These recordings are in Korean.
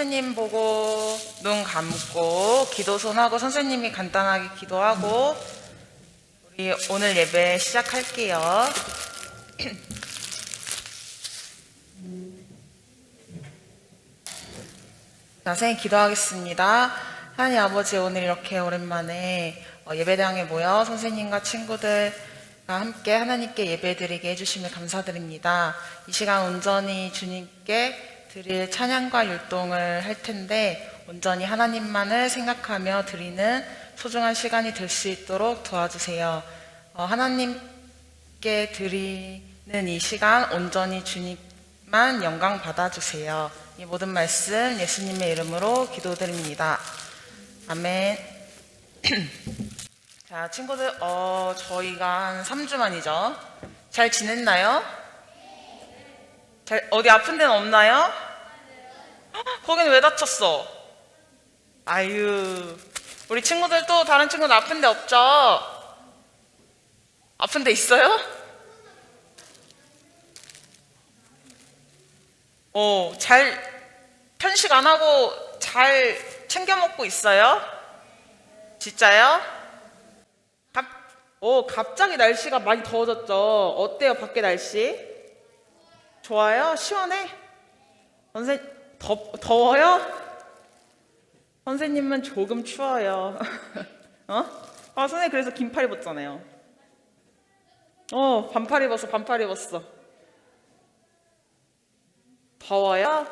선생님 보고 눈 감고 기도손하고 선생님이 간단하게 기도하고 우리 오늘 예배 시작할게요. 자, 선생님 기도하겠습니다. 하나님 아버지, 오늘 이렇게 오랜만에 예배당에 모여 선생님과 친구들과 함께 하나님께 예배드리게 해주심을 감사드립니다. 이 시간 온전히 주님께 드릴 찬양과 율동을 할 텐데 온전히 하나님만을 생각하며 드리는 소중한 시간이 될 수 있도록 도와주세요. 하나님께 드리는 이 시간 온전히 주님만 영광 받아주세요. 이 모든 말씀 예수님의 이름으로 기도드립니다. 아멘. 자, 친구들, 저희가 한 3주 만이죠. 잘 지냈나요? 어디 아픈 데는 없나요? 거기는 왜 다쳤어? 아유, 우리 친구들도 다른 친구들 아픈 데 없죠? 아픈 데 있어요? 잘 편식 안 하고 잘 챙겨 먹고 있어요? 진짜요? 갑자기 날씨가 많이 더워졌죠? 어때요, 밖에 날씨? 좋아요? 시원해? 더워요? 선생님은 조금 추워요. 선생님 그래서 긴팔 입었잖아요. 반팔 입었어. 더워요?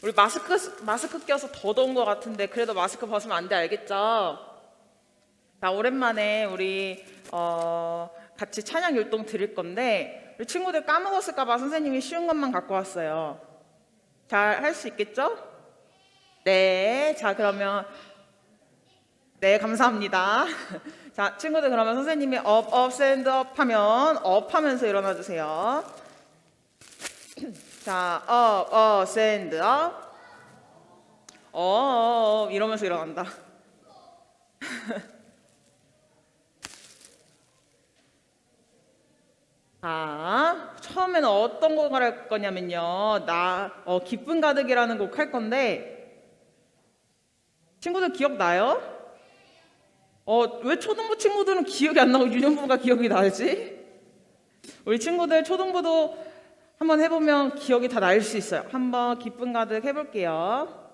우리 마스크 껴서 더 더운 것 같은데 그래도 마스크 벗으면 안 돼, 알겠죠? 자, 오랜만에 우리 같이 찬양 율동 드릴 건데 우리 친구들 까먹었을까봐 선생님이 쉬운 것만 갖고 왔어요. 잘 할 수 있겠죠? 네, 자 그러면 네, 감사합니다. 자, 친구들 그러면 선생님이 업, 샌드 업 하면 업 하면서 일어나 주세요. 자, 업, 샌드 업, 이러면서 일어난다. 자, 처음에는 어떤 곡을 할 거냐면요. 기쁨 가득이라는 곡 할 건데 친구들 기억나요? 왜 초등부 친구들은 기억이 안 나고 유년부가 기억이 나지? 우리 친구들 초등부도 한번 해보면 기억이 다 날 수 있어요. 한번 기쁨 가득 해볼게요.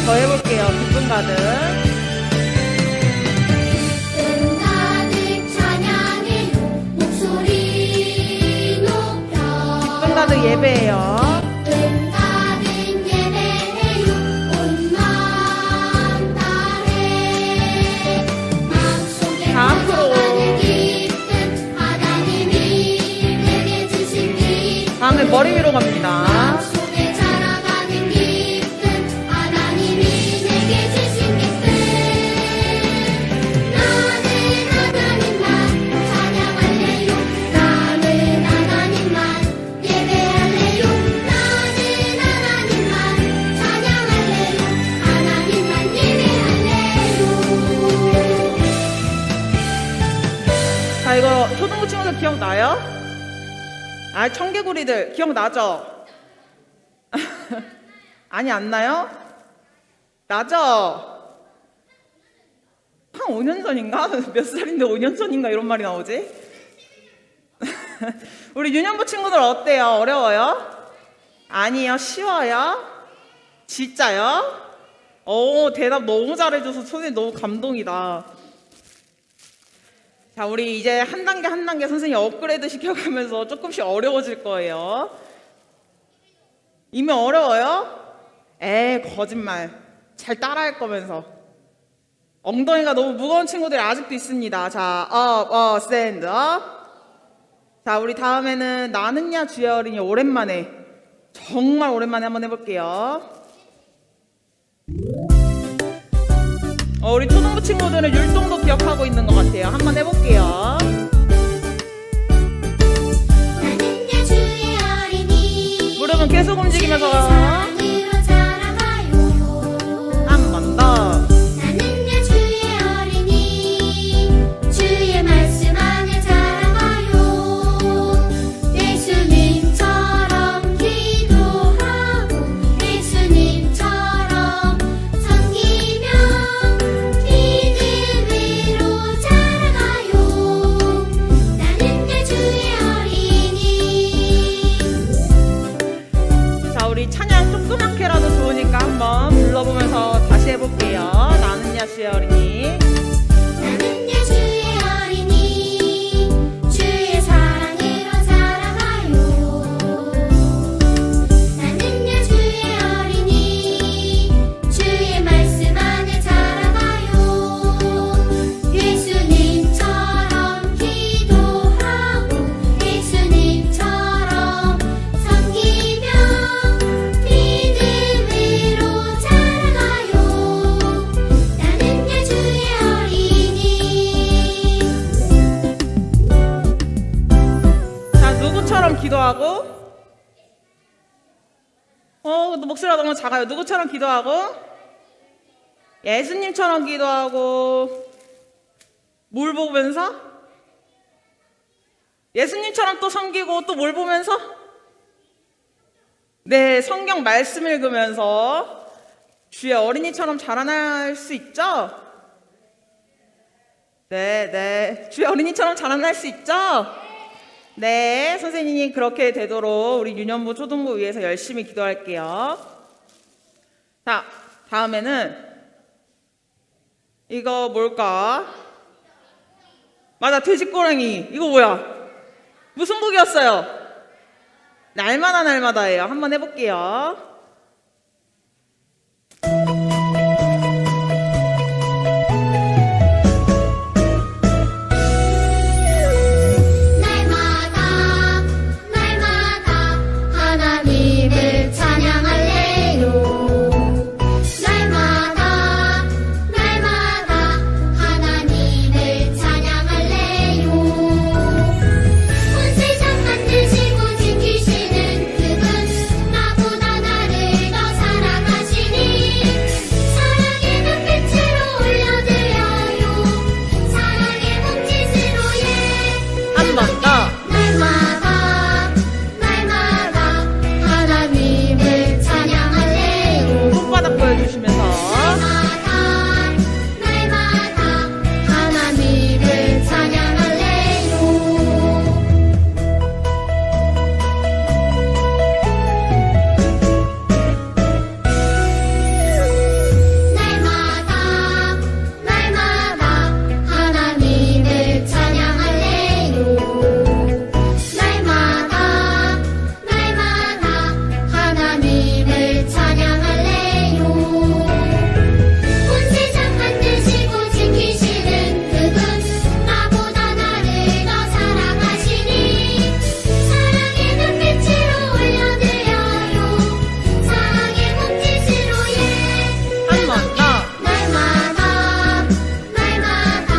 더 해볼게요. 기쁨 가득. 기쁨 가득 찬양해요. 목소리 높여. 기쁨 가득 예배해요. 기쁨 가득 예배해요. 온 마음 다해. 마음속에 커져가는 기쁨 하나님이 내게 주신 기쁨. 다음에 머리 위로 갑니다. 이거 초등부 친구들 기억나요? 청개구리들 기억나죠? 아니, 안 나요? 나죠? 한 5년 전인가? 몇 살인데 5년 전인가 이런 말이 나오지? 우리 유년부 친구들 어때요? 어려워요? 아니요, 쉬워요? 진짜요? 대답 너무 잘해줘서 선생님 너무 감동이다. 자, 우리 이제 한 단계 한 단계 선생님 업그레이드 시켜가면서 조금씩 어려워질 거예요. 이미 어려워요? 거짓말. 잘 따라할 거면서. 엉덩이가 너무 무거운 친구들이 아직도 있습니다. 자, stand up. 자, 우리 다음에는 나는야 주의 어린이 오랜만에, 정말 오랜만에 한번 해볼게요. 우리 초등부 친구들은 율동도 기억하고 있는 것 같아요. 한번 해볼게요. 나는야 주의 어린이 무릎은 계속 움직이면서 사랑으로 자라가요. 한 번 더. 나는야 주의 어린이 주의 말씀 안에 자라가요. 예수님처럼 기도하고 예수님처럼 섬기며 믿음으로 자라가요. 나는야 주의 어린이. 자, 우리 찬양 조그맣게라도 좋으니까 한번 불러보면서 다시 해볼게요. 나는야 주의 어린이. 나는야 주의 어린이 주의 사랑으로 자라가요. 나는야 주의 어린이 주의 말씀 안에 자라가요. 예수님처럼 기도하고 예수님처럼 섬기며 믿음으로 자라가요. 나는야 주의 어린이. 자, 누구처럼 기도하고? 목소리가 너무 작아요. 누구처럼 기도하고? 예수님처럼 기도하고. 뭘 보면서? 예수님처럼 또 섬기고 또 뭘 보면서? 네, 성경 말씀 읽으면서 주의 어린이처럼 자라날 수 있죠? 네. 주의 어린이처럼 자라날 수 있죠? 네, 선생님이 그렇게 되도록 우리 유년부 초등부 위해서 열심히 기도할게요. 자, 다음에는 이거 뭘까? 맞아, 돼지꼬랭이. 이거 뭐야? 무슨 복이었어요? 날마다예요. 한번 해볼게요. 날마다 하나님을 찬양할래요. 날마다 하나님을 찬양할래요. 온 세상 만드시고 지키시는 그분, 나보다 나를 더 사랑하시니 사랑의 눈빛으로 올려드려요. 사랑의 몸짓으로 한 번 더. 날마다 하나님을 찬양할래요. 손바닥 보여주시면서. 날마다 하나님을 찬양할래요. 날마다 하나님을 찬양할래요. 날마다 하나님을 찬양할래요. 온 세상 만드시고 지키시는 그분, 나보다 나를 더 사랑하시니 사랑의 눈빛으로 올려드려요. 사랑의 몸짓으로 한 번 더. 날마다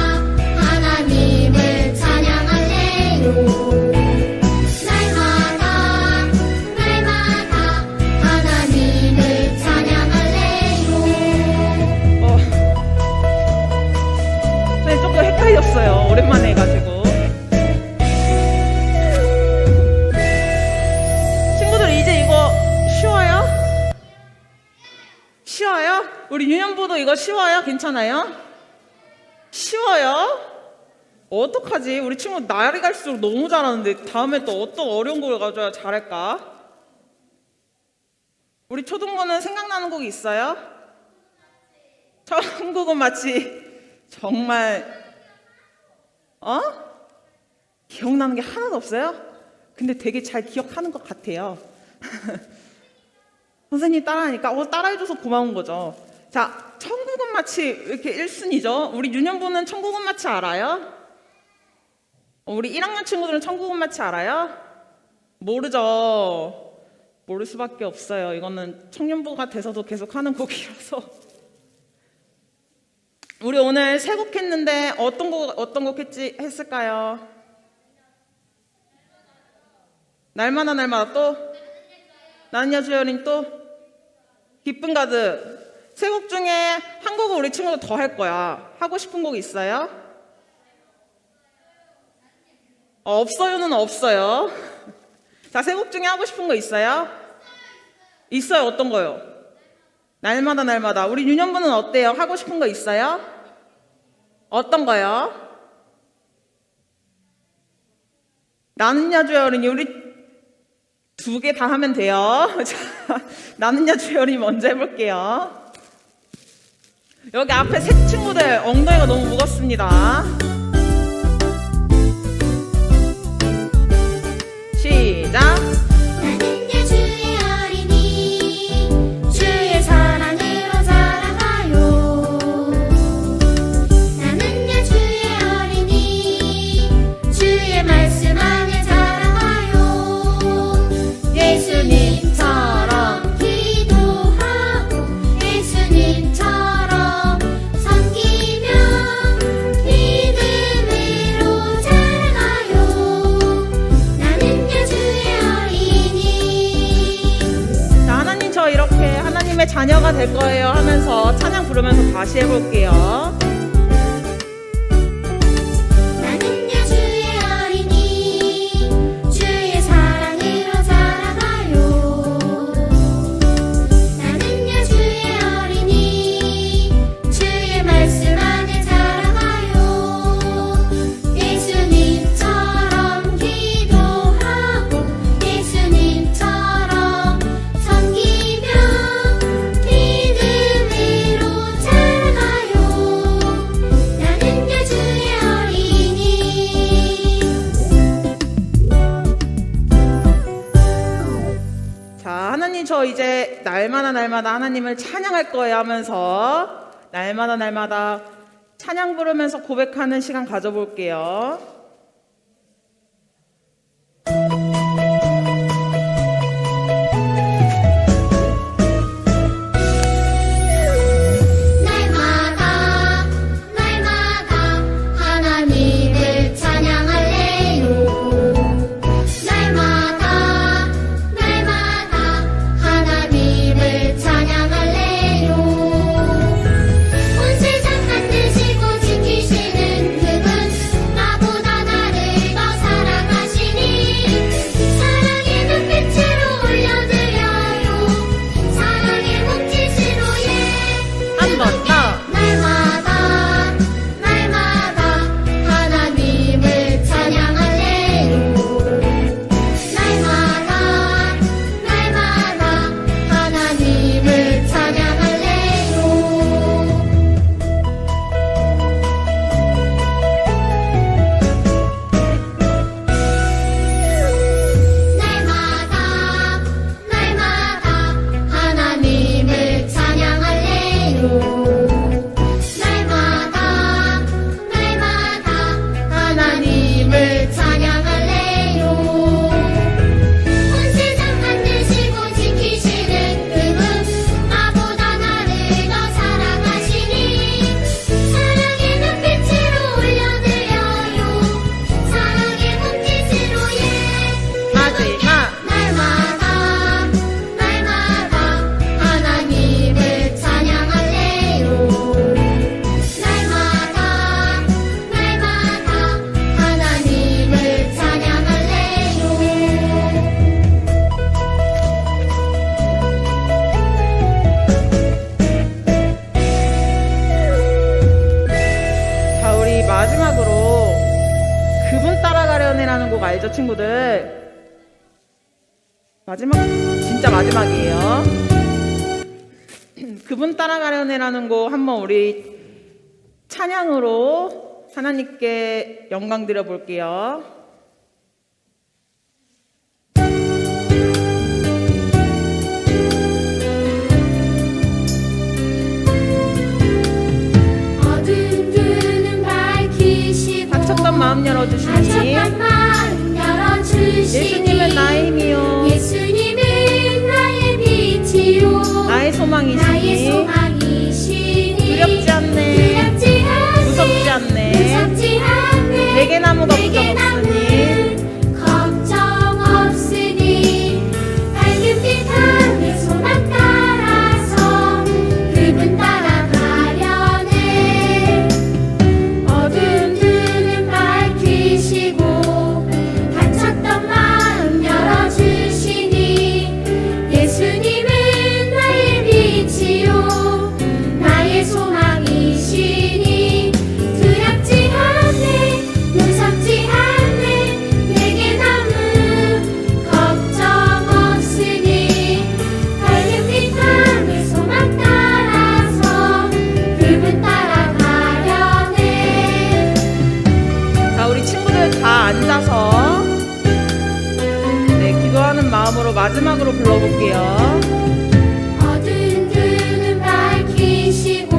하나님을 찬양할래요. 날마다 하나님을 찬양할래요. 네, 조금 헷갈렸어요. 오랜만에 해가지고. 친구들, 이제 이거 쉬워요? 쉬워요? 우리 유년부도 이거 쉬워요? 괜찮아요? 쉬워요? 어떡하지? 우리 친구 날이 갈수록 너무 잘하는데 다음에 또 어떤 어려운 곡을 가져야 잘할까? 우리 초등부는 생각나는 곡이 있어요? 천국은 마치 정말 기억나는 게 하나도 없어요? 근데 되게 잘 기억하는 것 같아요. 선생님 따라하니까 따라해줘서 고마운 거죠. 자, 천국은 마치 이렇게 1순위죠. 우리 유년부는 천국은 마치 알아요? 우리 1학년 친구들은 천국은 마치 알아요? 모르죠. 모를 수밖에 없어요. 이거는 청년부가 돼서도 계속 하는 곡이라서. 우리 오늘 세 곡 했는데 어떤 곡 했을까요? 날마다 날마다 또? 나는야 주여님 또? 기쁨 가득. 세 곡 중에 한 곡을 우리 친구들 더 할 거야. 하고 싶은 곡 있어요? 없어요는 없어요. 자, 세 곡 중에 하고 싶은 거 있어요? 있어요. 어떤 거요? 날마다 날마다. 우리 유년부는 어때요? 하고 싶은 거 있어요? 어떤 거요? 나는야 주여님 우리 두 개 다 하면 돼요. 자, 나는야 주여님 먼저 해볼게요. 여기 앞에 새 친구들 엉덩이가 너무 무겁습니다. 시작. 나는야 주의 어린이 주의 사랑으로 자라가요. 나는야 주의 어린이 주의 말씀 안에 자라가요. 예수님처럼 기도하고 예수님처럼 섬기며 믿음으로 자라가요. 나는야 주의 어린이. 자, 하나님 저 이렇게 하나님의 자녀가 될 거예요 하면서 찬양 부르면서 다시 해볼게요. 나는야 주의 어린이 주의 사랑으로 자라가요. 나는야 주의 어린이 주의 말씀 안에 자라가요. 예수님처럼 기도하고 예수님처럼 섬기며 믿음으로 자라가요. 나는야 주의 어린이. 자, 하나님 저 이제 날마다 날마다 하나님을 찬양할 거예요 하면서 날마다 날마다 찬양 부르면서 고백하는 시간 가져볼게요. 날마다 날마다 하나님을 찬양할래요. 날마다 날마다 하나님을 찬양할래요. 온 세상 만드시고 지키시는 그분 나보다 나를 더 사랑하시니 사랑의 눈빛으로 올려드려요. 사랑의 몸짓으로 한 번 더. 날마다 날마다 하나님을 찬양할래요. 날마다 날마다 하나님을 찬양할래요. 날마다 날마다 하나님을 찬양할래요. 날마다 날마다 하나님을 찬양할래요. 온 세상 만드시고 지키시는 그분 나보다 나를 더 사랑하시니 사랑의 눈빛으로 올려드려요. 사랑의 몸짓으로 마지막. 날마다 날마다 하나님을 찬양할래요. 날마다 날마다 하나님을 찬양할래요. 자, 우리 마지막으로 그분 따라가려네라는 곡 알죠, 친구들? 마지막, 진짜 마지막이에요. 그분 따라가려네라는 곡 한번 우리 찬양으로 하나님께 영광 드려 볼게요. 어둠들은 밝히시고 닫혔던 마음 열어주시니 닫혔던 마음 열어주시니 예수님은 나의 힘이요 예수님은 나의 빛이요 나의 나의 소망이시니 소망이시니 두렵지 않네 두렵지 않네 무섭지 않네 무섭지 않네 내게 아무 걱정 내게 없으니 걱정 없으니 밝은 빛 하늘 소망 따라서 그분 따라가려네 어둠들은 밝히시고 닫혔던 마음 열어주시니 예수님은 나의 빛이요 나의 소망이시니 두렵지 않네 무섭지 않네 내게 아무 걱정 없으니 밝은 빛 하늘 소망 따라서 그분 따라가려네 자, 우리 친구들 다 앉아서 기도하는 마음으로 마지막으로 불러볼게요. 어둠들은 밝히시고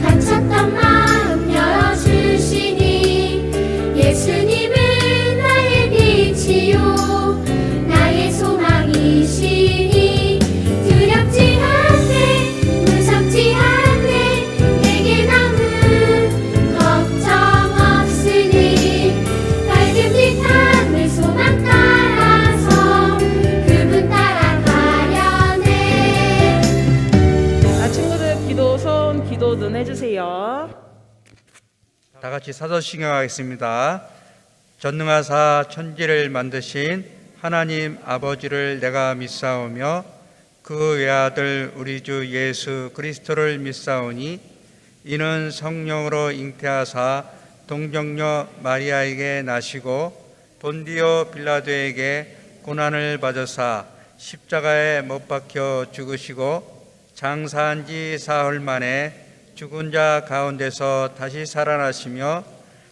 갇혔던 마음 열어주시니 예수님은 나의 빛이요 나의 소망이시니 두렵지 않네 무섭지 않네 내게 아무 걱정 없으니 밝은 빛 하늘 소망 따라서 그분 따라가려네 자, 친구들 기도 손 기도 눈 해주세요. 다 같이 사도신경 하겠습니다. 전능하사 천지를 만드신 하나님 아버지를 내가 믿사오며 그 외아들 우리 주 예수 그리스도를 믿사오니 이는 성령으로 잉태하사 동정녀 마리아에게 나시고 본디오 빌라도에게 고난을 받으사 십자가에 못 박혀 죽으시고 장사한 지 사흘 만에 죽은 자 가운데서 다시 살아나시며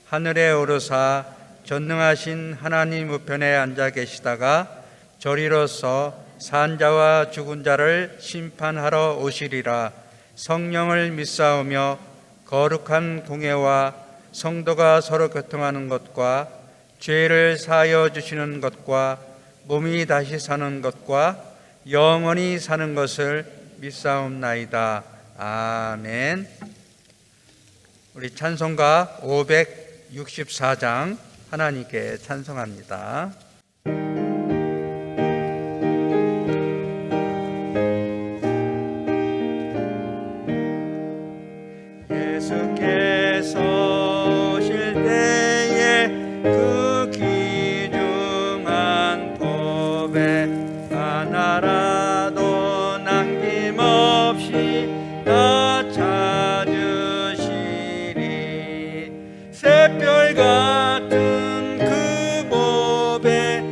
하늘에 오르사 전능하신 하나님 우편에 앉아 계시다가 저리로서 산자와 죽은 자를 심판하러 오시리라. 성령을 믿사오며 거룩한 공예와 성도가 서로 교통하는 것과 죄를 사하여 주시는 것과 몸이 다시 사는 것과 영원히 사는 것을 믿사옵나이다. 아멘. 우리 찬송가 564장 하나님께 찬송합니다. 예수께서 오실 때에 그 귀중한 법에 하나라도 남김없이 다 찾으시리. 새별 같은 그 법에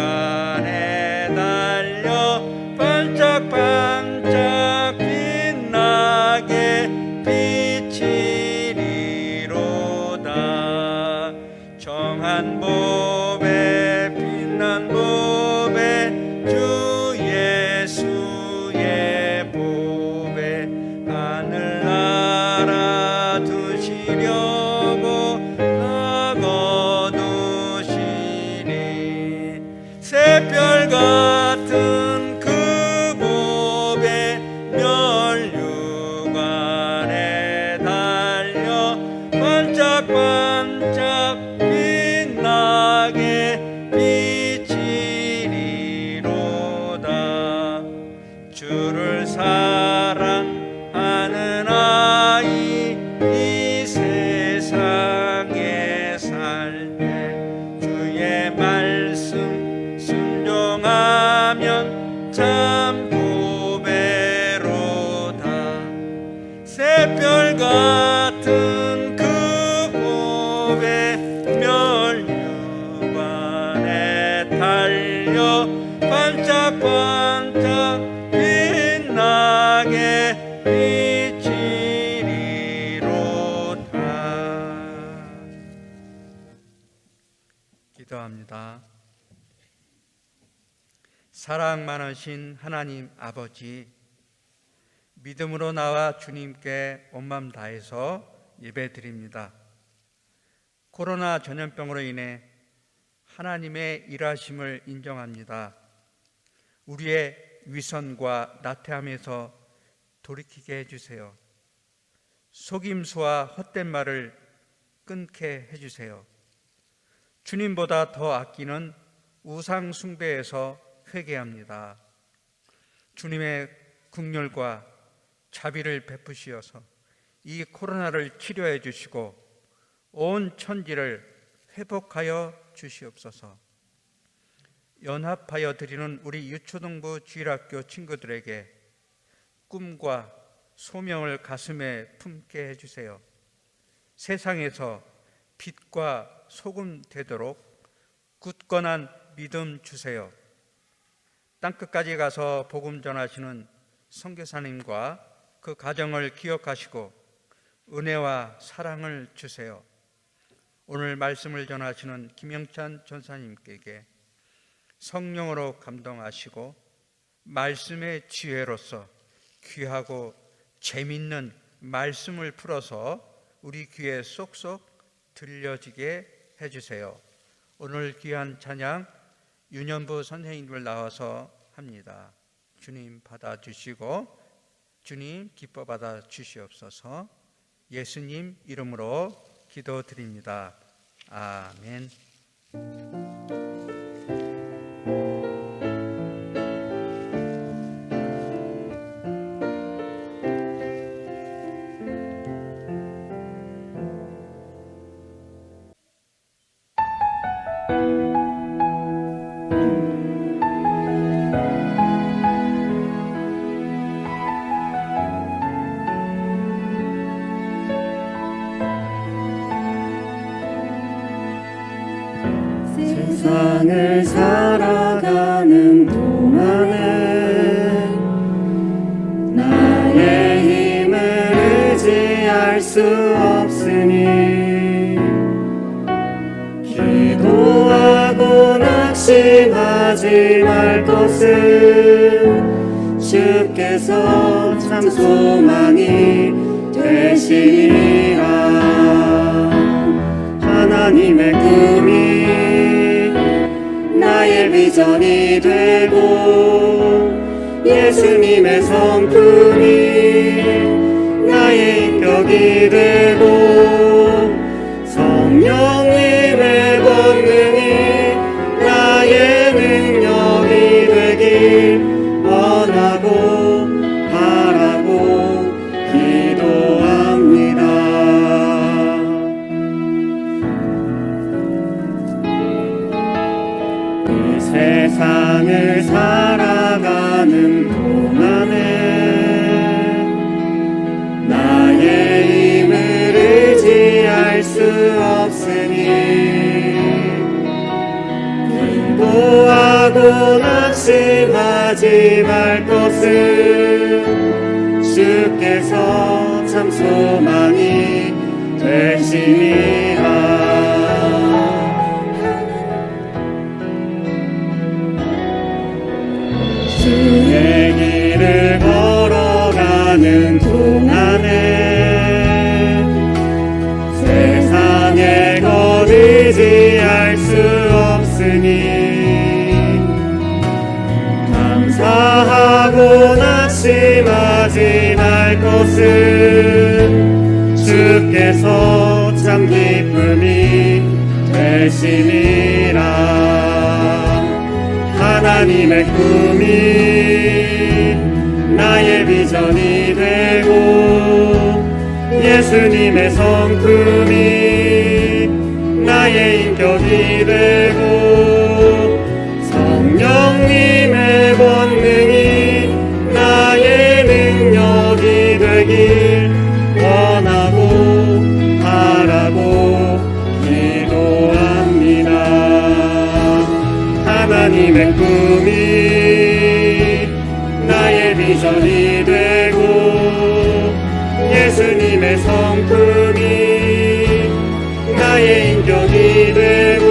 멸류관에 달려 반짝반짝 빛나게 비치리로다. 정한 법에 빛난 법에 주 예수의 법에 하늘나라 두시려고 거두시니. 새별 같은 그 법에 멸류관에 달려 반짝반짝 빛나게 비치리로다. 주를 사랑하는 아이 이 세상에 살 때 주의 말씀 순종하면 참 보배로다. 새별 같은 그 법에 멸류관에 달려 반짝반짝 빛 기도합니다. 사랑 많으신 하나님 아버지, 믿음으로 나와 주님께 온 마음 다해서 예배드립니다. 코로나 전염병으로 인해 하나님의 일하심을 인정합니다. 우리의 위선과 나태함에서 돌이키게 해주세요. 속임수와 헛된 말을 끊게 해주세요. 주님보다 더 아끼는 우상 숭배에서 회개합니다. 주님의 긍휼과 자비를 베푸시어서 이 코로나를 치료해 주시고 온 천지를 회복하여 주시옵소서. 연합하여 드리는 우리 유초등부 주일학교 친구들에게 꿈과 소명을 가슴에 품게 해주세요. 세상에서 빛과 소금 되도록 굳건한 믿음 주세요. 땅끝까지 가서 복음 전하시는 선교사님과 그 가정을 기억하시고 은혜와 사랑을 주세요. 오늘 말씀을 전하시는 김영찬 전사님께 성령으로 감동하시고 말씀의 지혜로서 귀하고 재밌는 말씀을 풀어서 우리 귀에 쏙쏙 들려지게 해주세요. 오늘 귀한 찬양 윤현부 선생님들 나와서 합니다. 주님 받아주시고 주님 기뻐 받아 주시옵소서. 예수님 이름으로 기도드립니다. 아멘. 세상을 살아가는 동안에 나의 힘을 의지할 수 없으니 기도하고 낙심하지 말 것은 주께서 참 소망이 되시리라. 하나님의 꿈이 나의 비전이 되고 예수님의 성품이 나의 인격이 되고 성령님의 권능이 나의 능력이 되길 원하고 바라고 기도합니다. 세상을 살아가는 동안에 나의 힘을 의지할 수 없으니 기도하고 낙심하지 말 것은 주께서 참 소망이 되시니라. 주의 길을 걸어가는 동안에 세상의 것 의지할 수 없으니 감사하고 낙심하지 말 것은 주께서 참 기쁨이 되시니라. 하나님의 꿈이 나의 비전이 되고 예수님의 성품이 나의 인격이 되고 성령님의 권능이 나의 능력이 되길 원하고 바라고 기도합니다. 하나님의 꿈이 나의 비전이 되고 예수님의 성품이 나의 인격이 되고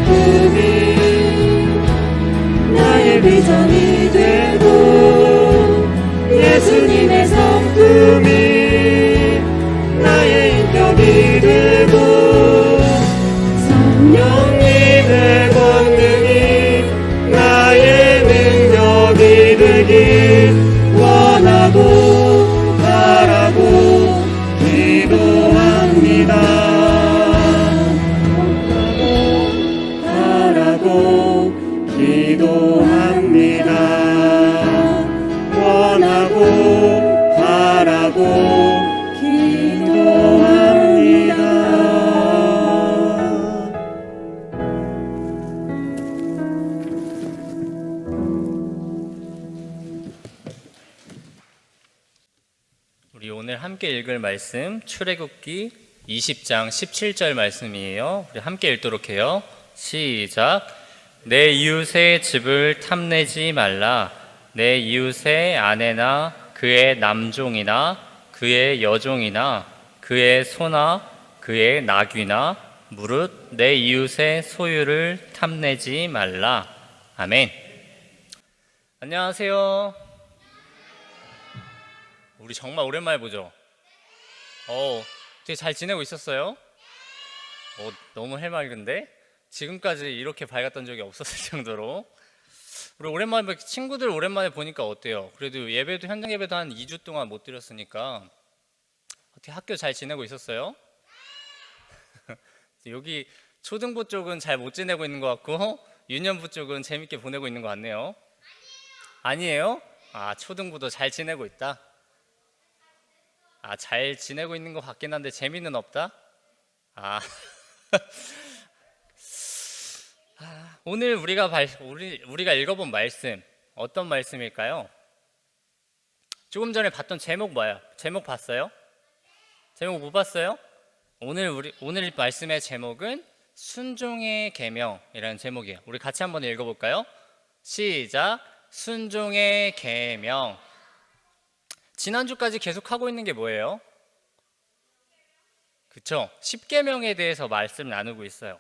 꿈이 나의 비전이 되고 예수님의 성품이 나의 인격이 되고 성령님의 권능이 나의 능력이 되길 원하고 바라고 기도합니다. 바라고 기도합니다. 원하고 바라고 기도합니다. 우리 오늘 함께 읽을 말씀 출애굽기 20장 17절 말씀이에요. 우리 함께 읽도록 해요. 시작. 내 이웃의 집을 탐내지 말라. 내 이웃의 아내나 그의 남종이나 그의 여종이나 그의 소나 그의 나귀나 무릇 내 이웃의 소유를 탐내지 말라. 아멘. 안녕하세요. 우리 정말 오랜만에 보죠? 되게 잘 지내고 있었어요? 너무 해맑은데? 지금까지 이렇게 밝았던 적이 없었을 정도로. 우리 오랜만에 친구들 오랜만에 보니까 어때요? 그래도 예배도 현장 예배도 한 2주 동안 못 드렸으니까 어떻게 학교 잘 지내고 있었어요? 여기 초등부 쪽은 잘 못 지내고 있는 것 같고 유년부 쪽은 재밌게 보내고 있는 것 같네요. 아니에요? 초등부도 잘 지내고 있다. 잘 지내고 있는 것 같긴 한데 재미는 없다? 오늘 우리가 읽어본 말씀 어떤 말씀일까요? 조금 전에 봤던 제목 뭐예요? 제목 봤어요? 제목 못 봤어요? 오늘 말씀의 제목은 순종의 계명이라는 제목이에요. 우리 같이 한번 읽어볼까요? 시작. 순종의 계명. 지난주까지 계속 하고 있는 게 뭐예요? 그쵸? 10계명에 대해서 말씀 나누고 있어요.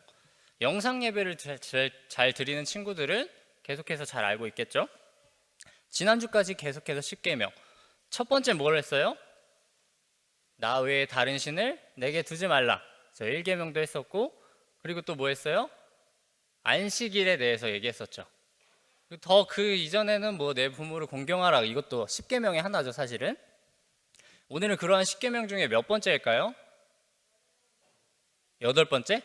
영상 예배를 잘 드리는 친구들은 계속해서 잘 알고 있겠죠? 지난주까지 계속해서 10계명. 첫 번째 뭘 했어요? 나 외에 다른 신을 내게 두지 말라. 저 1계명도 했었고, 그리고 또 뭐 했어요? 안식일에 대해서 얘기했었죠. 더 그 이전에는 뭐 내 부모를 공경하라, 이것도 10계명의 하나죠 사실은. 오늘은 그러한 10계명 중에 몇 번째일까요? 8번째?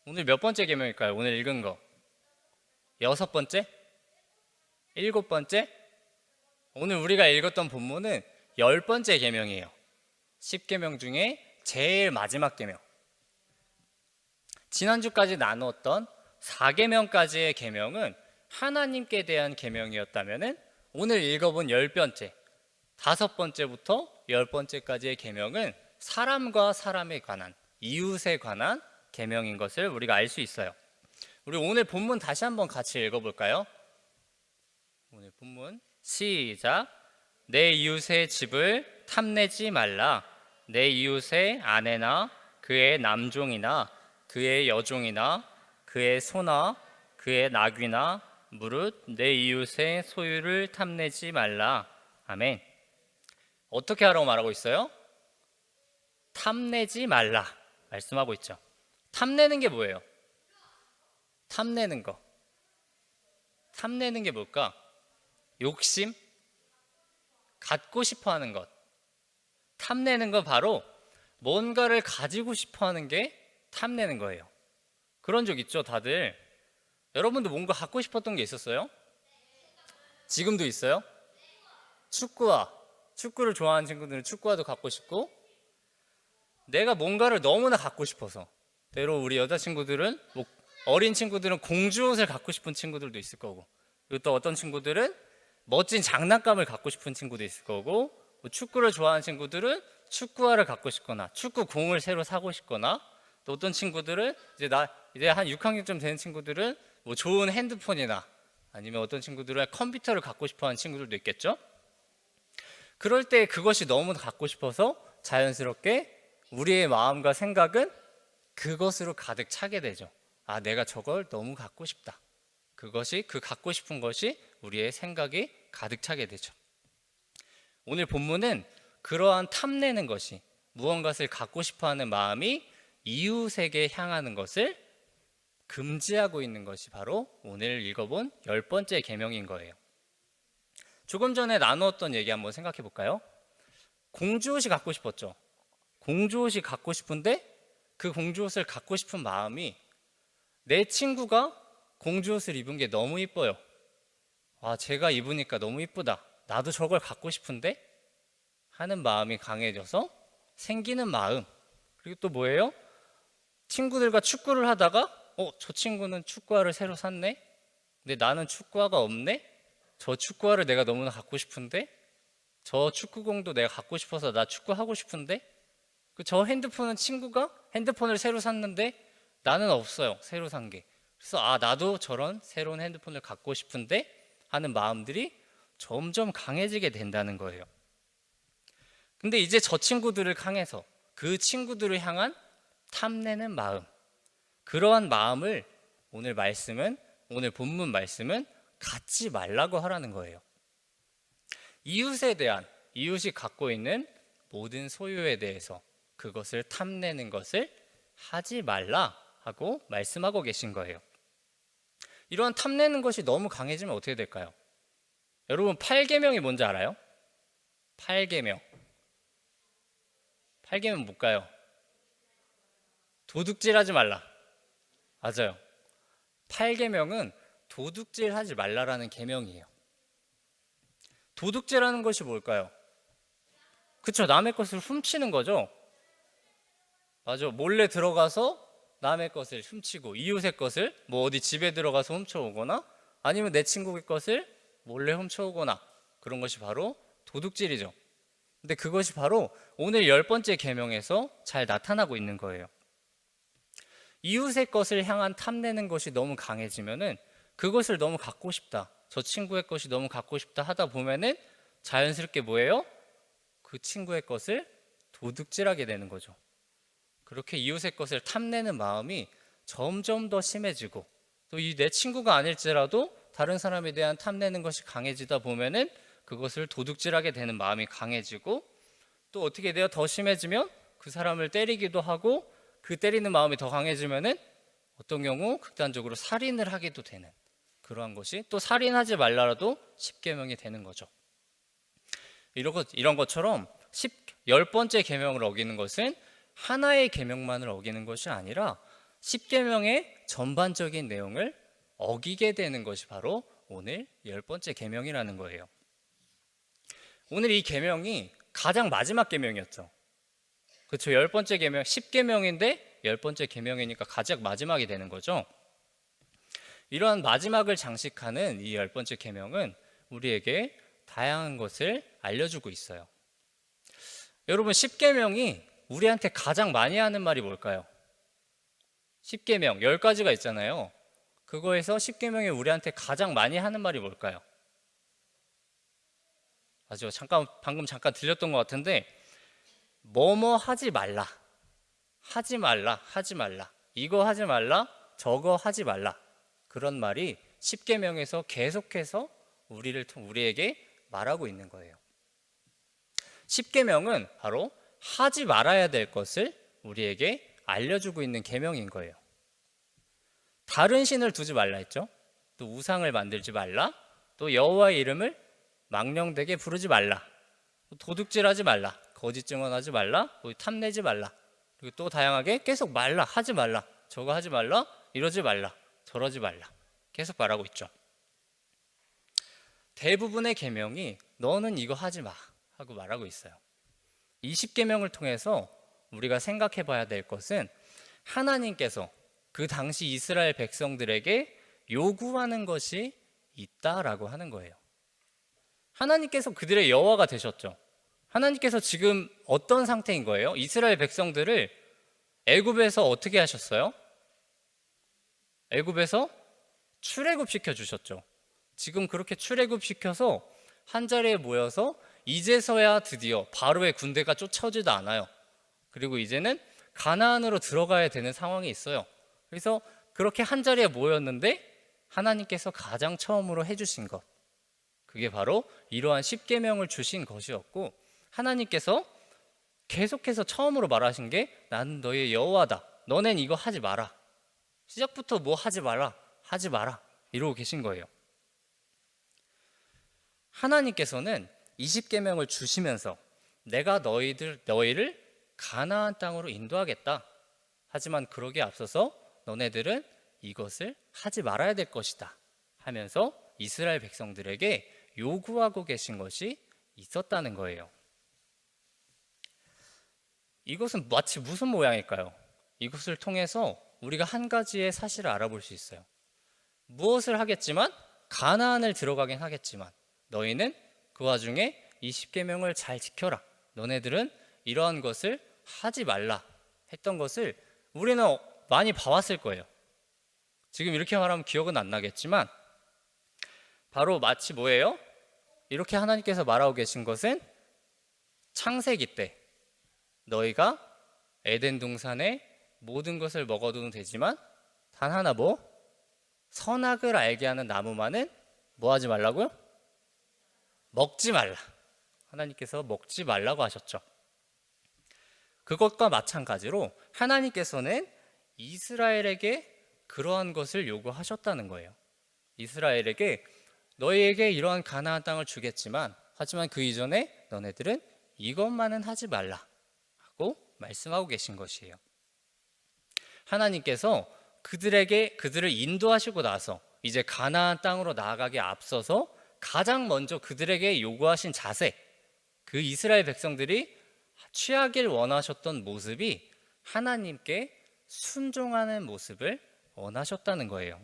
오늘 몇 번째 계명일까요? 오늘 읽은 거 6번째? 7번째? 오늘 우리가 읽었던 본문은 10번째 계명이에요. 10계명 중에 제일 마지막 계명. 지난주까지 나누었던 4계명까지의 계명은 하나님께 대한 계명이었다면 오늘 읽어본 10번째, 5번째부터 10번째까지의 계명은 사람과 사람에 관한, 이웃에 관한 계명인 것을 우리가 알 수 있어요. 우리 오늘 본문 다시 한번 같이 읽어볼까요? 오늘 본문 시작. 내 이웃의 집을 탐내지 말라. 내 이웃의 아내나 그의 남종이나 그의 여종이나 그의 소나 그의 나귀나 무릇 내 이웃의 소유를 탐내지 말라. 아멘. 어떻게 하라고 말하고 있어요? 탐내지 말라 말씀하고 있죠. 탐내는 게 뭐예요? 탐내는 거. 탐내는 게 뭘까? 욕심? 갖고 싶어 하는 것. 탐내는 건 바로 뭔가를 가지고 싶어 하는 게 탐내는 거예요. 그런 적 있죠, 다들? 여러분도 뭔가 갖고 싶었던 게 있었어요? 지금도 있어요? 축구를 좋아하는 친구들은 축구화도 갖고 싶고, 내가 뭔가를 너무나 갖고 싶어서, 때로 우리 여자친구들은, 어린 친구들은 공주옷을 갖고 싶은 친구들도 있을 거고, 그리고 또 어떤 친구들은 멋진 장난감을 갖고 싶은 친구도 있을 거고, 축구를 좋아하는 친구들은 축구화를 갖고 싶거나 축구공을 새로 사고 싶거나, 또 어떤 친구들은 이제 한 6학년쯤 되는 친구들은 뭐 좋은 핸드폰이나 아니면 어떤 친구들은 컴퓨터를 갖고 싶어하는 친구들도 있겠죠. 그럴 때 그것이 너무 갖고 싶어서 자연스럽게 우리의 마음과 생각은 그것으로 가득 차게 되죠. 아, 내가 저걸 너무 갖고 싶다. 그것이, 그 갖고 싶은 것이 우리의 생각이 가득 차게 되죠. 오늘 본문은 그러한 탐내는 것이, 무언가를 갖고 싶어하는 마음이 이웃에게 향하는 것을 금지하고 있는 것이 바로 오늘 읽어본 10번째 계명인 거예요. 조금 전에 나누었던 얘기 한번 생각해 볼까요? 공주옷이 갖고 싶었죠. 공주옷이 갖고 싶은데 그 공주옷을 갖고 싶은 마음이, 내 친구가 공주옷을 입은 게 너무 이뻐요. 아, 제가 입으니까 너무 이쁘다. 나도 저걸 갖고 싶은데? 하는 마음이 강해져서 생기는 마음. 그리고 또 뭐예요? 친구들과 축구를 하다가 저 친구는 축구화를 새로 샀네? 근데 나는 축구화가 없네? 저 축구화를 내가 너무나 갖고 싶은데? 저 축구공도 내가 갖고 싶어서 나 축구하고 싶은데? 저 핸드폰은 친구가 핸드폰을 새로 샀는데 나는 없어요. 새로 산 게. 그래서 나도 저런 새로운 핸드폰을 갖고 싶은데? 하는 마음들이 점점 강해지게 된다는 거예요. 근데 이제 저 친구들을 향해서 그 친구들을 향한 탐내는 마음, 그러한 마음을 오늘 본문 말씀은 갖지 말라고 하라는 거예요. 이웃이 갖고 있는 모든 소유에 대해서 그것을 탐내는 것을 하지 말라 하고 말씀하고 계신 거예요. 이러한 탐내는 것이 너무 강해지면 어떻게 될까요? 여러분, 8계명이 뭔지 알아요? 8계명 뭘까요? 도둑질하지 말라. 맞아요. 8계명은 도둑질하지 말라라는 계명이에요. 도둑질하는 것이 뭘까요? 그렇죠. 남의 것을 훔치는 거죠. 맞아. 몰래 들어가서 남의 것을 훔치고, 이웃의 것을 어디 집에 들어가서 훔쳐오거나, 아니면 내 친구의 것을 몰래 훔쳐오거나, 그런 것이 바로 도둑질이죠. 근데 그것이 바로 오늘 10번째 계명에서 잘 나타나고 있는 거예요. 이웃의 것을 향한 탐내는 것이 너무 강해지면은 그것을 너무 갖고 싶다, 저 친구의 것이 너무 갖고 싶다 하다 보면은 자연스럽게 뭐예요? 그 친구의 것을 도둑질하게 되는 거죠. 그렇게 이웃의 것을 탐내는 마음이 점점 더 심해지고, 또 이 내 친구가 아닐지라도 다른 사람에 대한 탐내는 것이 강해지다 보면은 그것을 도둑질하게 되는 마음이 강해지고, 또 어떻게 돼요? 더 심해지면 그 사람을 때리기도 하고, 그 때리는 마음이 더 강해지면은 어떤 경우 극단적으로 살인을 하기도 되는 그러한 것이, 또 살인하지 말라라도 10계명이 되는 거죠. 이런 것처럼 10번째 계명을 어기는 것은 하나의 계명만을 어기는 것이 아니라 10계명의 전반적인 내용을 어기게 되는 것이 바로 오늘 10번째 계명이라는 거예요. 오늘 이 계명이 가장 마지막 계명이었죠. 그렇죠. 10번째 계명, 10계명인데 10번째 계명이니까 가장 마지막이 되는 거죠. 이러한 마지막을 장식하는 이 10번째 계명은 우리에게 다양한 것을 알려주고 있어요. 여러분, 10계명이 우리한테 가장 많이 하는 말이 뭘까요? 10계명, 10가지가 있잖아요. 그거에서 10계명이 우리한테 가장 많이 하는 말이 뭘까요? 맞아요. 방금 잠깐 들렸던 것 같은데, 뭐뭐 하지 말라, 하지 말라, 하지 말라, 이거 하지 말라, 저거 하지 말라, 그런 말이 10계명에서 계속해서 우리에게 말하고 있는 거예요. 10계명은 바로 하지 말아야 될 것을 우리에게 알려주고 있는 계명인 거예요. 다른 신을 두지 말라 했죠. 또 우상을 만들지 말라, 또 여호와의 이름을 망령되게 부르지 말라, 도둑질하지 말라, 거짓 증언하지 말라, 탐내지 말라, 그리고 또 다양하게 계속 말라, 하지 말라, 저거 하지 말라, 이러지 말라, 저러지 말라, 계속 말하고 있죠. 대부분의 계명이 너는 이거 하지 마 하고 말하고 있어요. 20계명을 통해서 우리가 생각해 봐야 될 것은 하나님께서 그 당시 이스라엘 백성들에게 요구하는 것이 있다라고 하는 거예요. 하나님께서 그들의 여호와가 되셨죠. 하나님께서 지금 어떤 상태인 거예요? 이스라엘 백성들을 애굽에서 어떻게 하셨어요? 애굽에서 출애굽시켜 주셨죠. 지금 그렇게 출애굽시켜서 한 자리에 모여서 이제서야 드디어 바로의 군대가 쫓아오지도 않아요. 그리고 이제는 가나안으로 들어가야 되는 상황이 있어요. 그래서 그렇게 한자리에 모였는데 하나님께서 가장 처음으로 해주신 것, 그게 바로 이러한 십계명을 주신 것이었고, 하나님께서 계속해서 처음으로 말하신 게 나는 너의 여호와다. 너넨 이거 하지 마라. 시작부터 뭐 하지 마라. 이러고 계신 거예요. 하나님께서는 20계명을 주시면서 내가 너희를 가나안 땅으로 인도하겠다. 하지만 그러기에 앞서서 너네들은 이것을 하지 말아야 될 것이다 하면서 이스라엘 백성들에게 요구하고 계신 것이 있었다는 거예요. 이것은 마치 무슨 모양일까요? 이것을 통해서 우리가 한 가지의 사실을 알아볼 수 있어요. 무엇을 하겠지만, 가나안을 들어가긴 하겠지만 너희는 그 와중에 이 십계명을 잘 지켜라. 너네들은 이러한 것을 하지 말라 했던 것을 우리는 많이 봐왔을 거예요. 지금 이렇게 말하면 기억은 안 나겠지만 바로 마치 뭐예요? 이렇게 하나님께서 말하고 계신 것은 창세기 때 너희가 에덴 동산에 모든 것을 먹어도 되지만 단 하나 선악을 알게 하는 나무만은 뭐 하지 말라고요? 먹지 말라. 하나님께서 먹지 말라고 하셨죠. 그것과 마찬가지로 하나님께서는 이스라엘에게 그러한 것을 요구하셨다는 거예요. 이스라엘에게 너희에게 이러한 가나안 땅을 주겠지만 하지만 그 이전에 너네들은 이것만은 하지 말라 하고 말씀하고 계신 것이에요. 하나님께서 그들을 인도하시고 나서 이제 가나안 땅으로 나아가기에 앞서서 가장 먼저 그들에게 요구하신 자세, 그 이스라엘 백성들이 취하길 원하셨던 모습이 하나님께 순종하는 모습을 원하셨다는 거예요.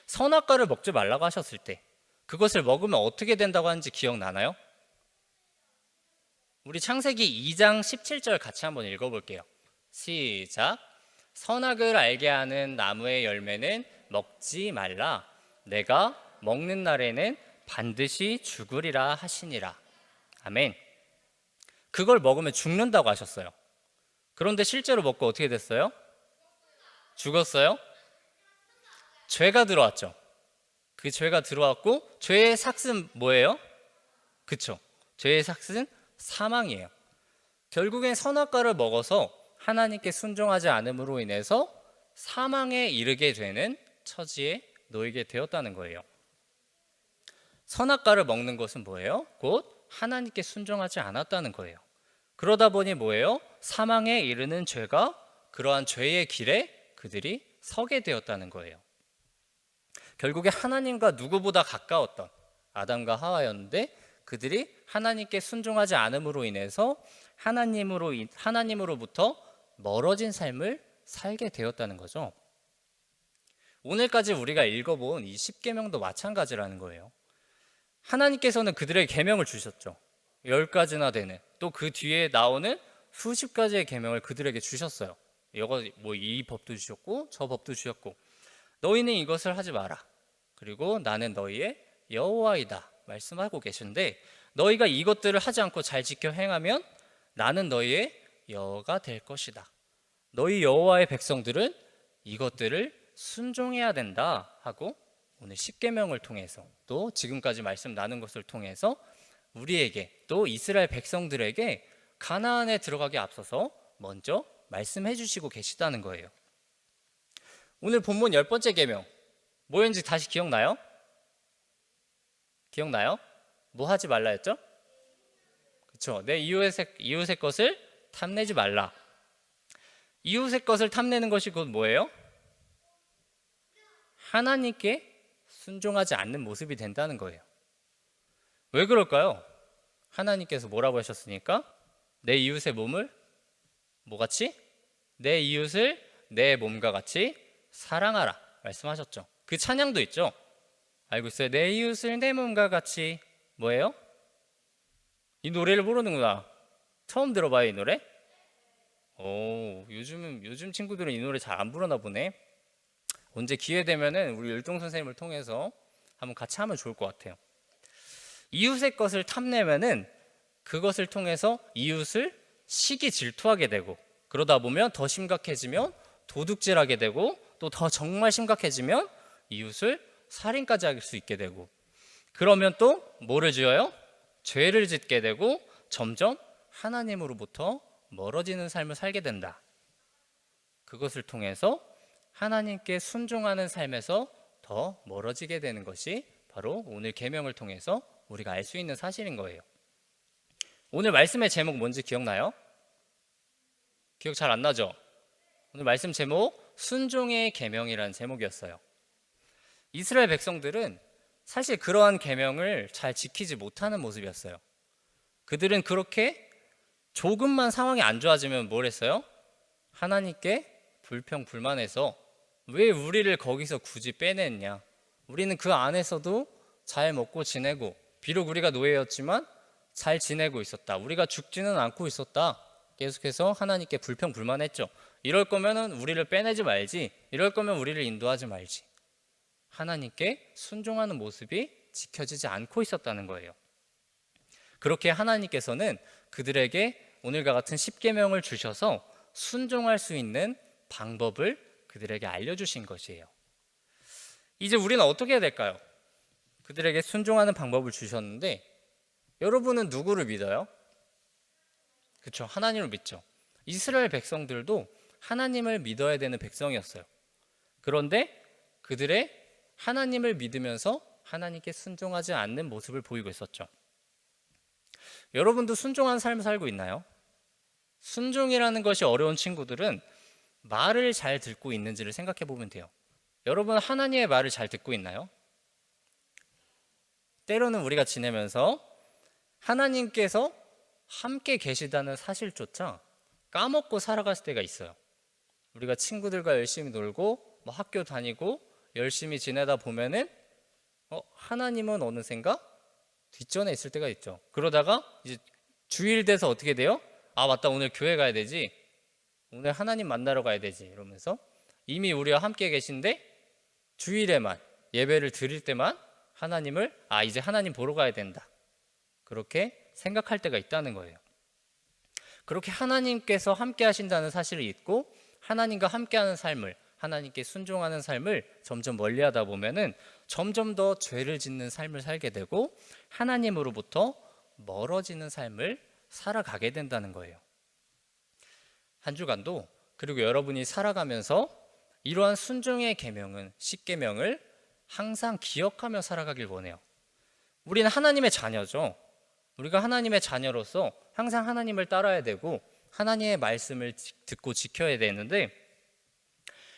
선악과를 먹지 말라고 하셨을 때 그것을 먹으면 어떻게 된다고 하는지 기억나나요? 우리 창세기 2장 17절 같이 한번 읽어볼게요. 시작. 선악을 알게 하는 나무의 열매는 먹지 말라. 내가 먹는 날에는 반드시 죽으리라 하시니라. 아멘. 그걸 먹으면 죽는다고 하셨어요. 그런데 실제로 먹고 어떻게 됐어요? 죽었어요? 죄가 들어왔죠. 그 죄가 들어왔고 죄의 삭은 뭐예요? 그쵸? 죄의 삭은 사망이에요. 결국엔 선악과를 먹어서 하나님께 순종하지 않음으로 인해서 사망에 이르게 되는 처지에 놓이게 되었다는 거예요. 선악과를 먹는 것은 뭐예요? 곧 하나님께 순종하지 않았다는 거예요. 그러다 보니 뭐예요? 사망에 이르는 죄가 그러한 죄의 길에 그들이 서게 되었다는 거예요. 결국에 하나님과 누구보다 가까웠던 아담과 하와였는데 그들이 하나님께 순종하지 않음으로 인해서 하나님으로부터 멀어진 삶을 살게 되었다는 거죠. 오늘까지 우리가 읽어본 이 10계명도 마찬가지라는 거예요. 하나님께서는 그들에게 계명을 주셨죠. 10가지나 되는, 또 그 뒤에 나오는 수십 가지의 계명을 그들에게 주셨어요. 이 법도 주셨고 저 법도 주셨고 너희는 이것을 하지 마라. 그리고 나는 너희의 여호와이다 말씀하고 계신데 너희가 이것들을 하지 않고 잘 지켜 행하면 나는 너희의 여호와가 될 것이다. 너희 여호와의 백성들은 이것들을 순종해야 된다 하고 오늘 10계명을 통해서 또 지금까지 말씀 나눈 것을 통해서 우리에게 또 이스라엘 백성들에게 가나안에 들어가기 앞서서 먼저 말씀해 주시고 계시다는 거예요. 오늘 본문 10번째 계명 뭐였는지 다시 기억나요? 기억나요? 뭐 하지 말라 했죠? 그렇죠. 내 이웃의 것을 탐내지 말라. 이웃의 것을 탐내는 것이 곧 뭐예요? 하나님께 순종하지 않는 모습이 된다는 거예요. 왜 그럴까요? 하나님께서 뭐라고 하셨으니까? 내 이웃의 몸을 뭐같이? 내 이웃을 내 몸과 같이 사랑하라 말씀하셨죠. 그 찬양도 있죠. 알고 있어요? 내 이웃을 내 몸과 같이 뭐예요? 이 노래를 모르는구나. 처음 들어봐요, 이 노래? 요즘 친구들은 이 노래 잘 안 부르나 보네. 언제 기회 되면은 우리 율동 선생님을 통해서 한번 같이 하면 좋을 것 같아요. 이웃의 것을 탐내면은 그것을 통해서 이웃을 시기 질투하게 되고 그러다 보면 더 심각해지면 도둑질하게 되고 또 더 정말 심각해지면 이웃을 살인까지 할 수 있게 되고, 그러면 또 뭐를 지어요? 죄를 짓게 되고 점점 하나님으로부터 멀어지는 삶을 살게 된다. 그것을 통해서 하나님께 순종하는 삶에서 더 멀어지게 되는 것이 바로 오늘 계명을 통해서 우리가 알 수 있는 사실인 거예요. 오늘 말씀의 제목 뭔지 기억나요? 기억 잘 안 나죠? 오늘 말씀 제목 순종의 계명이라는 제목이었어요. 이스라엘 백성들은 사실 그러한 계명을 잘 지키지 못하는 모습이었어요. 그들은 그렇게 조금만 상황이 안 좋아지면 뭘 했어요? 하나님께 불평불만해서 왜 우리를 거기서 굳이 빼냈냐? 우리는 그 안에서도 잘 먹고 지내고, 비록 우리가 노예였지만 잘 지내고 있었다. 우리가 죽지는 않고 있었다. 계속해서 하나님께 불평불만했죠. 이럴 거면은 우리를 빼내지 말지. 이럴 거면 우리를 인도하지 말지. 하나님께 순종하는 모습이 지켜지지 않고 있었다는 거예요. 그렇게 하나님께서는 그들에게 오늘과 같은 십계명을 주셔서 순종할 수 있는 방법을 그들에게 알려주신 것이에요. 이제 우리는 어떻게 해야 될까요? 그들에게 순종하는 방법을 주셨는데, 여러분은 누구를 믿어요? 그렇죠, 하나님을 믿죠. 이스라엘 백성들도 하나님을 믿어야 되는 백성이었어요. 그런데 그들의 하나님을 믿으면서 하나님께 순종하지 않는 모습을 보이고 있었죠. 여러분도 순종한 삶을 살고 있나요? 순종이라는 것이 어려운 친구들은 말을 잘 듣고 있는지를 생각해 보면 돼요. 여러분, 하나님의 말을 잘 듣고 있나요? 때로는 우리가 지내면서 하나님께서 함께 계시다는 사실조차 까먹고 살아갈 때가 있어요. 우리가 친구들과 열심히 놀고 학교 다니고 열심히 지내다 보면은 하나님은 어느샌가 뒷전에 있을 때가 있죠. 그러다가 이제 주일 돼서 어떻게 돼요? 아, 맞다, 오늘 교회 가야 되지, 오늘 하나님 만나러 가야 되지, 이러면서 이미 우리와 함께 계신데 주일에만 예배를 드릴 때만 하나님을 이제 하나님 보러 가야 된다, 그렇게 생각할 때가 있다는 거예요. 그렇게 하나님께서 함께 하신다는 사실을 잊고 하나님과 함께하는 삶을, 하나님께 순종하는 삶을 점점 멀리하다 보면은 점점 더 죄를 짓는 삶을 살게 되고 하나님으로부터 멀어지는 삶을 살아가게 된다는 거예요. 한 주간도, 그리고 여러분이 살아가면서 이러한 순종의 계명은, 십계명을 항상 기억하며 살아가길 원해요. 우리는 하나님의 자녀죠. 우리가 하나님의 자녀로서 항상 하나님을 따라야 되고 하나님의 말씀을 듣고 지켜야 되는데,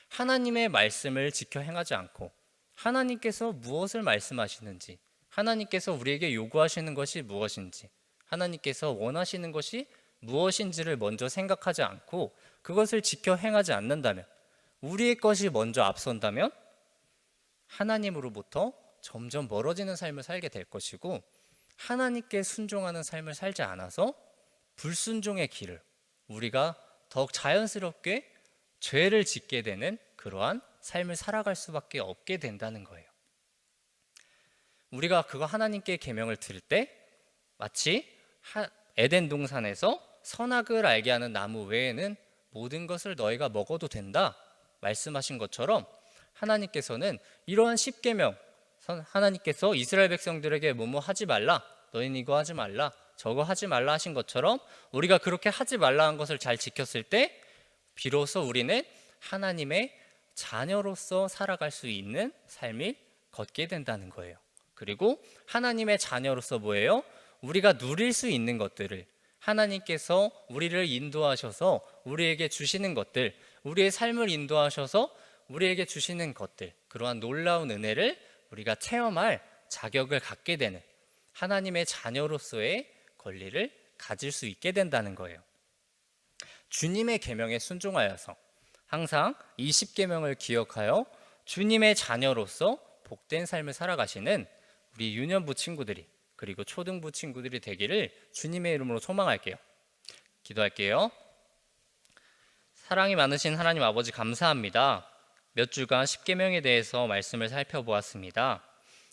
하나님의 말씀을 지켜 행하지 않고 하나님께서 무엇을 말씀하시는지, 하나님께서 우리에게 요구하시는 것이 무엇인지, 하나님께서 원하시는 것이 무엇인지를 먼저 생각하지 않고 그것을 지켜 행하지 않는다면, 우리의 것이 먼저 앞선다면 하나님으로부터 점점 멀어지는 삶을 살게 될 것이고, 하나님께 순종하는 삶을 살지 않아서 불순종의 길을, 우리가 더욱 자연스럽게 죄를 짓게 되는 그러한 삶을 살아갈 수밖에 없게 된다는 거예요. 우리가 그거 하나님께 계명을 들을 때 마치 에덴 동산에서 선악을 알게 하는 나무 외에는 모든 것을 너희가 먹어도 된다 말씀하신 것처럼, 하나님께서는 이러한 십계명, 하나님께서 이스라엘 백성들에게 뭐뭐 하지 말라, 너희는 이거 하지 말라, 저거 하지 말라 하신 것처럼 우리가 그렇게 하지 말라 한 것을 잘 지켰을 때 비로소 우리는 하나님의 자녀로서 살아갈 수 있는 삶을 걷게 된다는 거예요. 그리고 하나님의 자녀로서 뭐예요? 우리가 누릴 수 있는 것들을, 하나님께서 우리를 인도하셔서 우리에게 주시는 것들, 우리의 삶을 인도하셔서 우리에게 주시는 것들, 그러한 놀라운 은혜를 우리가 체험할 자격을 갖게 되는 하나님의 자녀로서의 권리를 가질 수 있게 된다는 거예요. 주님의 계명에 순종하여서 항상 이 십계명을 기억하여 주님의 자녀로서 복된 삶을 살아가시는 우리 유년부 친구들이, 그리고 초등부 친구들이 되기를 주님의 이름으로 소망할게요. 기도할게요. 사랑이 많으신 하나님 아버지, 감사합니다. 몇 주간 십계명에 대해서 말씀을 살펴보았습니다.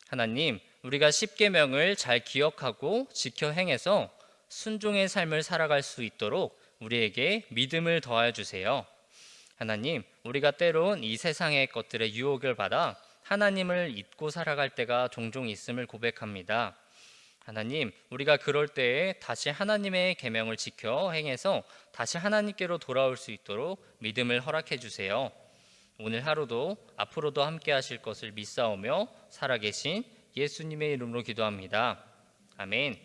하나님, 우리가 십계명을 잘 기억하고 지켜 행해서 순종의 삶을 살아갈 수 있도록 우리에게 믿음을 더하여 주세요. 하나님, 우리가 때론 이 세상의 것들의 유혹을 받아 하나님을 잊고 살아갈 때가 종종 있음을 고백합니다. 하나님, 우리가 그럴 때에 다시 하나님의 계명을 지켜 행해서 다시 하나님께로 돌아올 수 있도록 믿음을 허락해 주세요. 오늘 하루도 앞으로도 함께 하실 것을 믿사오며 살아계신 예수님의 이름으로 기도합니다. 아멘.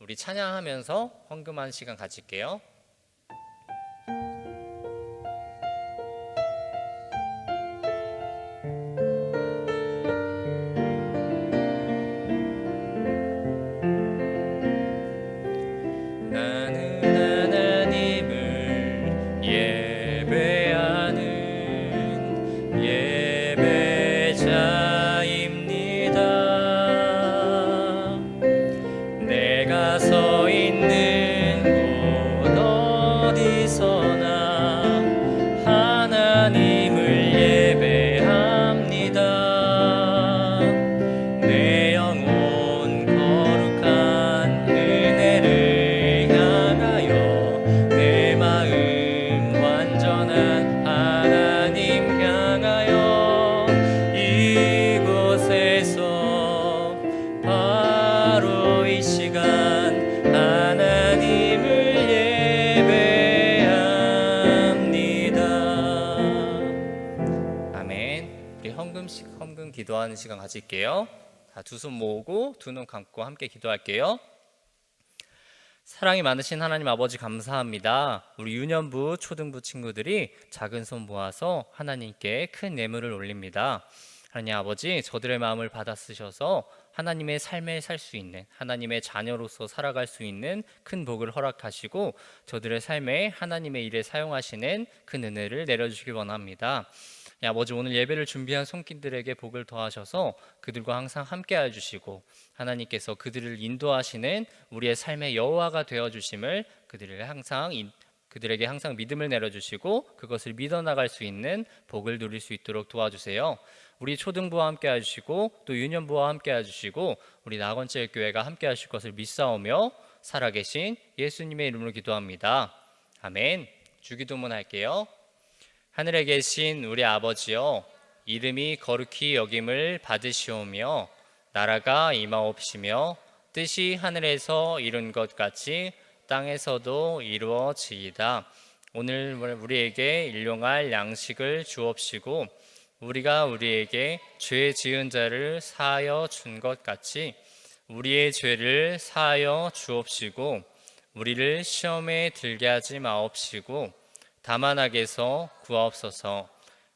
우리 찬양하면서 헌금하는 시간 가질게요. 나는 하나님을 예배하는 예배자입니다. 내가 서 있는 곳 어디서나 하나님을 예배합니다. 내 영혼 거룩한 은혜를 향하여 내 마음 완전한 하나님 향하여 이곳에서 바로 이 시간 하나님을 예배합니다. 아멘. 우리 헌금 기도하는 시간 가질게요. 두 손 모으고 두 눈 감고 함께 기도할게요. 사랑이 많으신 하나님 아버지 감사합니다. 우리 유년부 초등부 친구들이 작은 손 모아서 하나님께 큰 예물을 올립니다. 하나님 아버지, 저들의 마음을 받아 쓰셔서 하나님의 삶을 살 수 있는, 하나님의 자녀로서 살아갈 수 있는 큰 복을 허락하시고 저들의 삶에 하나님의 일에 사용하시는 큰 은혜를 내려주시기 원합니다. 아버지, 오늘 예배를 준비한 손길들에게 복을 더하셔서 그들과 항상 함께 해주시고 하나님께서 그들을 인도하시는 우리의 삶의 여호와가 되어주심을 그들에게 항상 믿음을 내려주시고 그것을 믿어나갈 수 있는 복을 누릴 수 있도록 도와주세요. 우리 초등부와 함께 해주시고 또 유년부와 함께 해주시고 우리 낙원제일교회가 함께 하실 것을 믿사오며 살아계신 예수님의 이름으로 기도합니다. 아멘. 주기도문 할게요. 하늘에 계신 우리 아버지여, 이름이 거룩히 여김을 받으시오며 나라가 임하옵시며 뜻이 하늘에서 이룬 것 같이 땅에서도 이루어지이다. 오늘 우리에게 일용할 양식을 주옵시고 우리가 우리에게 죄 지은 자를 사하여 준 것 같이 우리의 죄를 사하여 주옵시고 우리를 시험에 들게 하지 마옵시고 다만 악에서 구하옵소서.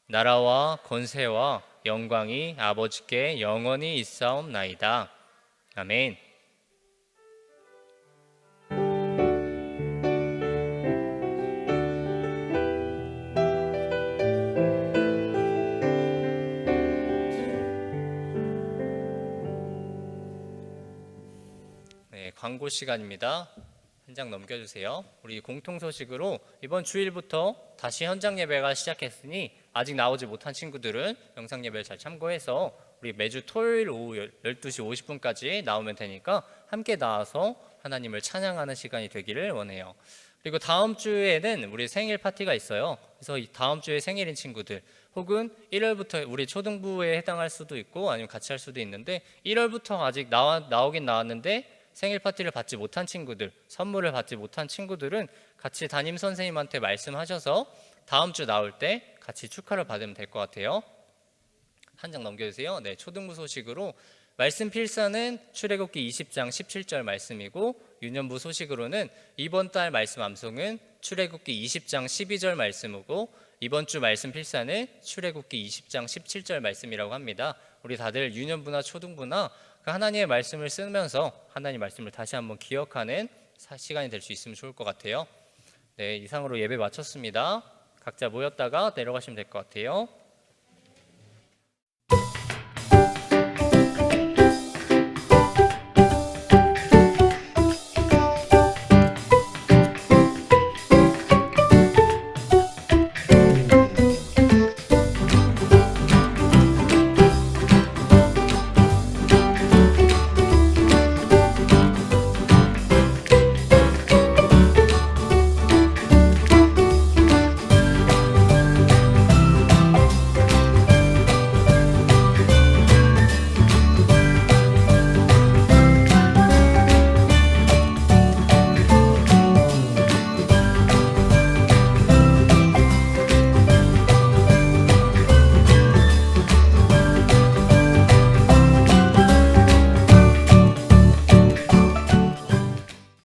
나라와 권세와 영광이 아버지께 영원히 있사옵나이다. 아멘. 네, 광고 시간입니다. 한 장 넘겨주세요. 우리 공통 소식으로 이번 주일부터 다시 현장 예배가 시작했으니 아직 나오지 못한 친구들은 영상 예배를 잘 참고해서 우리 매주 토요일 오후 12시 50분까지 나오면 되니까 함께 나와서 하나님을 찬양하는 시간이 되기를 원해요. 그리고 다음 주에는 우리 생일 파티가 있어요. 그래서 이 다음 주에 생일인 친구들 혹은 1월부터 우리 초등부에 해당할 수도 있고 아니면 같이 할 수도 있는데 1월부터 아직 나오긴 나왔는데 생일 파티를 받지 못한 친구들, 선물을 받지 못한 친구들은 같이 담임 선생님한테 말씀하셔서 다음 주 나올 때 같이 축하를 받으면 될 것 같아요. 한 장 넘겨주세요. 네, 초등부 소식으로 말씀 필사는 출애굽기 20장 17절 말씀이고 유년부 소식으로는 이번 달 말씀 암송은 출애굽기 20장 12절 말씀이고 이번 주 말씀 필사는 출애굽기 20장 17절 말씀이라고 합니다. 우리 다들 유년부나 초등부나 그 하나님의 말씀을 쓰면서 하나님의 말씀을 다시 한번 기억하는 시간이 될 수 있으면 좋을 것 같아요. 네, 이상으로 예배 마쳤습니다. 각자 모였다가 내려가시면 될 것 같아요.